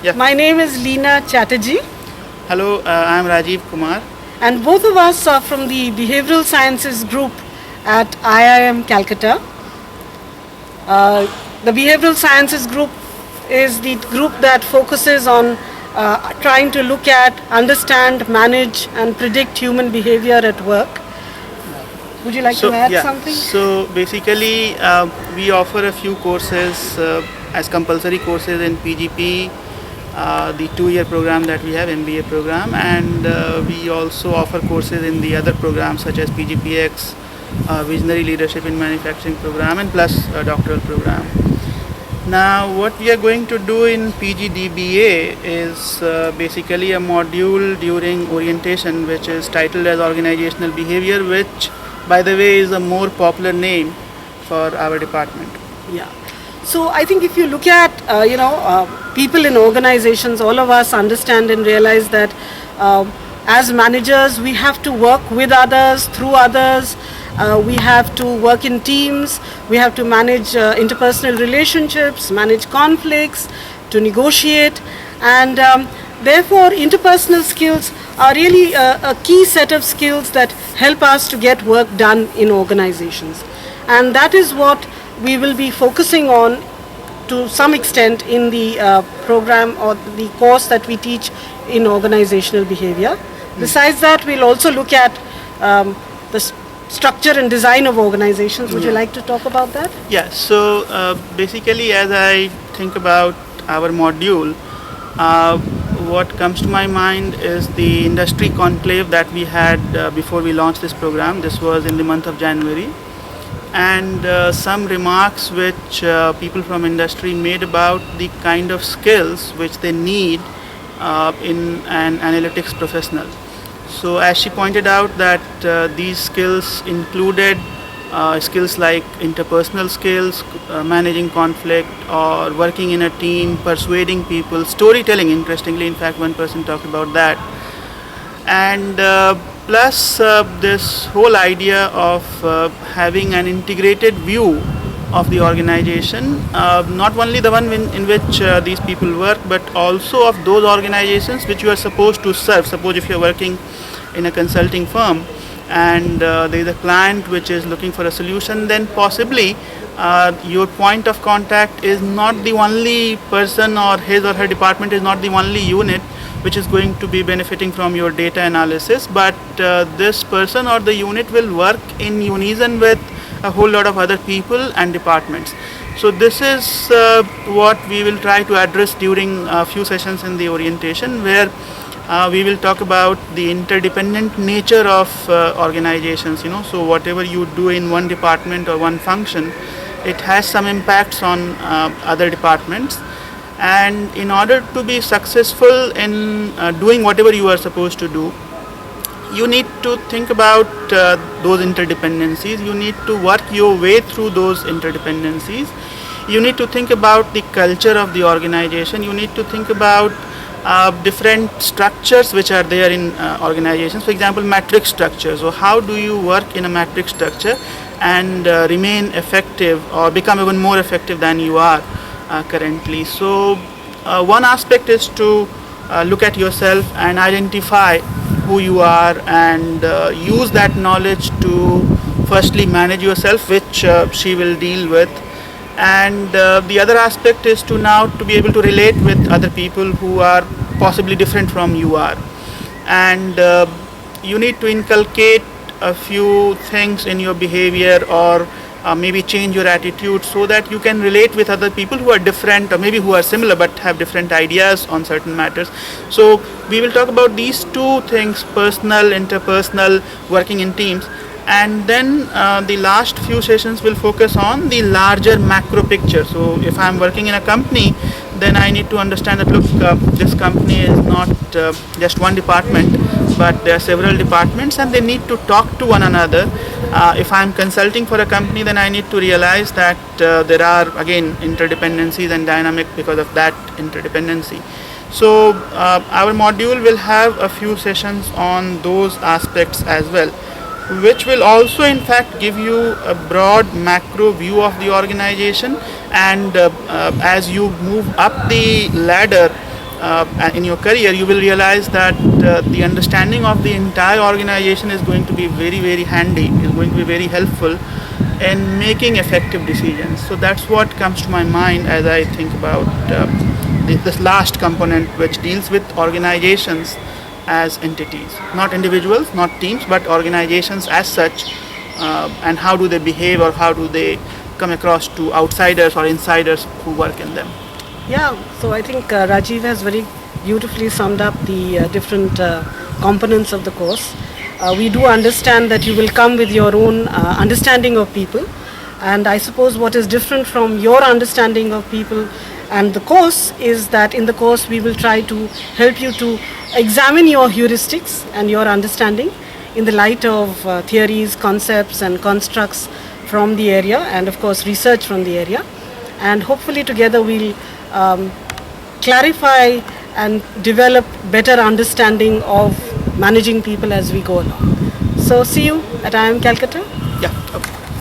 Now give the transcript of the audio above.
Yeah. My name is Leena Chatterjee, Hello, I am Rajiv Kumar. and both of us are from the Behavioral Sciences group at IIM Calcutta. The Behavioral Sciences group is the group that focuses on trying to look at, understand, manage, and predict human behavior at work. Would you like to add something? So basically, we offer a few courses as compulsory courses in PGP, the 2-year program that we have, MBA program, and we also offer courses in the other programs such as PGPX, Visionary Leadership in Manufacturing program, and plus a doctoral program. Now, what we are going to do in PGDBA is basically a module during orientation, which is titled as Organizational Behaviour, which, by the way, is a more popular name for our department. Yeah. So I think if you look at, people in organizations, all of us understand and realize that as managers, we have to work with others, through others. We have to work in teams. We have to manage interpersonal relationships, manage conflicts, to negotiate. And therefore, interpersonal skills are really a key set of skills that help us to get work done in organizations. And that is what we will be focusing on to some extent in the program or the course that we teach in organizational behavior. Besides that, we'll also look at the structure and design of organizations. Would you like to talk about that? Yeah, so basically, as I think about our module, what comes to my mind is the industry conclave that we had before we launched this program. This was in the month of January. And some remarks which people from industry made about the kind of skills which they need in an analytics professional. So as she pointed out that these skills included skills like interpersonal skills, managing conflict or working in a team, persuading people, storytelling, interestingly, in fact one person talked about that. And plus this whole idea of having an integrated view of the organization, not only the one in which these people work, but also of those organizations which you are supposed to serve. Suppose if you are working in a consulting firm and there is a client which is looking for a solution, then possibly your point of contact is not the only person, or his or her department is not the only unit which is going to be benefiting from your data analysis, but this person or the unit will work in unison with a whole lot of other people and departments. So this is what we will try to address during a few sessions in the orientation, where we will talk about the interdependent nature of organizations. So whatever you do in one department or one function, it has some impacts on other departments. And in order to be successful in doing whatever you are supposed to do, you need to think about those interdependencies. You need to work your way through those interdependencies. You need to think about the culture of the organization. You need to think about different structures which are there in organizations. For example, matrix structure. So how do you work in a matrix structure and remain effective or become even more effective than you are currently? So one aspect is to look at yourself and identify who you are, and use that knowledge to firstly manage yourself, which she will deal with. And the other aspect is to now to be able to relate with other people who are possibly different from you are. And you need to inculcate a few things in your behavior, or maybe change your attitude so that you can relate with other people who are different, or maybe who are similar but have different ideas on certain matters. So we will talk about these two things: personal, interpersonal, working in teams. And then the last few sessions will focus on the larger macro picture. So if I'm working in a company, then I need to understand that, look, this company is not just one department, but there are several departments and they need to talk to one another. If I'm consulting for a company, then I need to realize that there are again interdependencies and dynamic because of that interdependency. So our module will have a few sessions on those aspects as well, which will also in fact give you a broad macro view of the organization. And as you move up the ladder, in your career, you will realize that the understanding of the entire organization is going to be very, very handy, is going to be very helpful in making effective decisions. So that's what comes to my mind as I think about this last component, which deals with organizations as entities, not individuals, not teams, but organizations as such, and how do they behave or how do they come across to outsiders or insiders who work in them. Yeah, so I think Rajiv has very beautifully summed up the different components of the course. We do understand that you will come with your own understanding of people, and I suppose what is different from your understanding of people and the course is that in the course we will try to help you to examine your heuristics and your understanding in the light of theories, concepts and constructs from the area, and of course research from the area, and hopefully together we'll clarify and develop better understanding of managing people as we go along. So see you at IIM Calcutta. Yeah, okay.